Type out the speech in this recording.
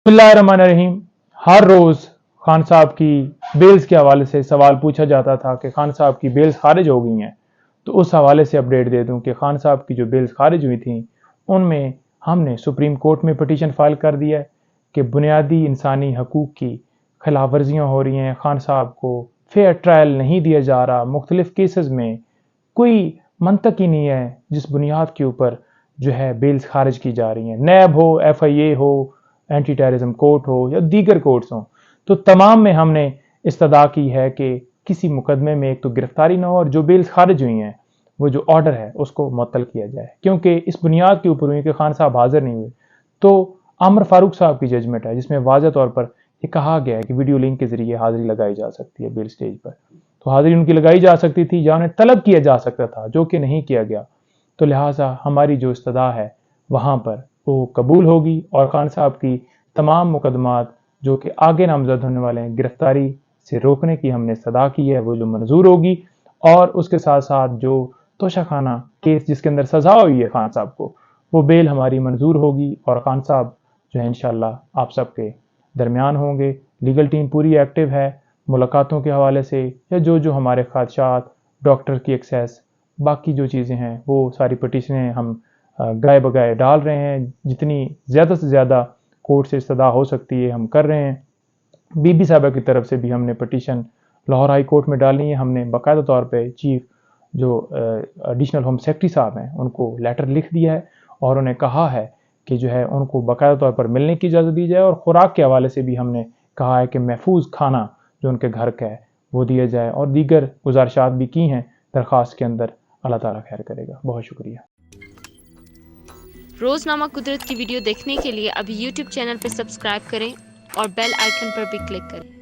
बिस्मिल्लाहिर्रहमानिर्रहीम। हर रोज़ खान साहब की बेल्स के हवाले से सवाल पूछा जाता था कि खान साहब की बेल्स खारिज हो गई हैं। तो उस हवाले से अपडेट दे दूं कि खान साहब की जो बेल्स खारिज हुई थी उनमें हमने सुप्रीम कोर्ट में पटिशन फाइल कर दिया है कि बुनियादी इंसानी हकूक़ की खिलाफ वर्जियाँ हो रही हैं, खान साहब को फेयर ट्रायल नहीं दिया जा रहा, मुख्तलिफ केसेस में कोई मंतक ही नहीं है जिस बुनियाद के ऊपर जो है बेल्स खारिज की जा रही हैं। नैब हो, FIA हो, एंटी टेररिज्म कोर्ट हो या दीगर कोर्ट्स हों, तो तमाम में हमने इस्तदा की है कि किसी मुकदमे में एक तो गिरफ्तारी ना हो और जो बेल्स खारिज हुई हैं वो जो ऑर्डर है उसको मुअत्तल किया जाए, क्योंकि इस बुनियाद के ऊपर हुई कि खान साहब हाजिर नहीं हुए। तो आमर फारूक साहब की जजमेंट है जिसमें वाज़ह तौर पर ये कहा गया है कि वीडियो लिंक के जरिए हाजिरी लगाई जा सकती है बेल स्टेज पर। तो हाजिरी उनकी लगाई जा सकती थी या उन्हें तलब किया जा सकता था, जो कि नहीं किया गया। तो लिहाजा हमारी जो इस्तदा है वहाँ पर वो कबूल होगी और खान साहब की तमाम मुकदमात जो कि आगे नामजद होने वाले हैं गिरफ्तारी से रोकने की हमने इस्तदा की है वो जो मंजूर होगी। और उसके साथ साथ जो तोशाखाना केस जिसके अंदर सज़ा हुई है खान साहब को, वो बेल हमारी मंजूर होगी और खान साहब जो है इंशाअल्लाह आप सबके दरमियान होंगे। लीगल टीम पूरी एक्टिव है मुलाकातों के हवाले से या जो हमारे ख़ादशात, डॉक्टर की एक्सेस, बाकी जो चीज़ें हैं वो सारी पटिशनें हम गाए बगाए डाल रहे हैं। जितनी ज़्यादा से ज़्यादा कोर्ट से इस्तदा हो सकती है हम कर रहे हैं। बीबी साहबा की तरफ से भी हमने पटिशन लाहौर हाई कोर्ट में डाली है। हमने बाकायदा तौर पे चीफ जो एडिशनल होम सेक्रेटरी साहब हैं उनको लेटर लिख दिया है और उन्हें कहा है कि जो है उनको बाकायदा तौर पर मिलने की इजाज़त दी जाए और ख़ुराक के हवाले से भी हमने कहा है कि महफूज खाना जो उनके घर का है वो दिया जाए और दीगर गुजारिशात भी की हैं दरख्वास्त के अंदर। अल्लाह ताला खैर करेगा। बहुत शुक्रिया। रोज़नामा कुदरत की वीडियो देखने के लिए अभी YouTube चैनल पर सब्सक्राइब करें और बेल आइकन पर भी क्लिक करें।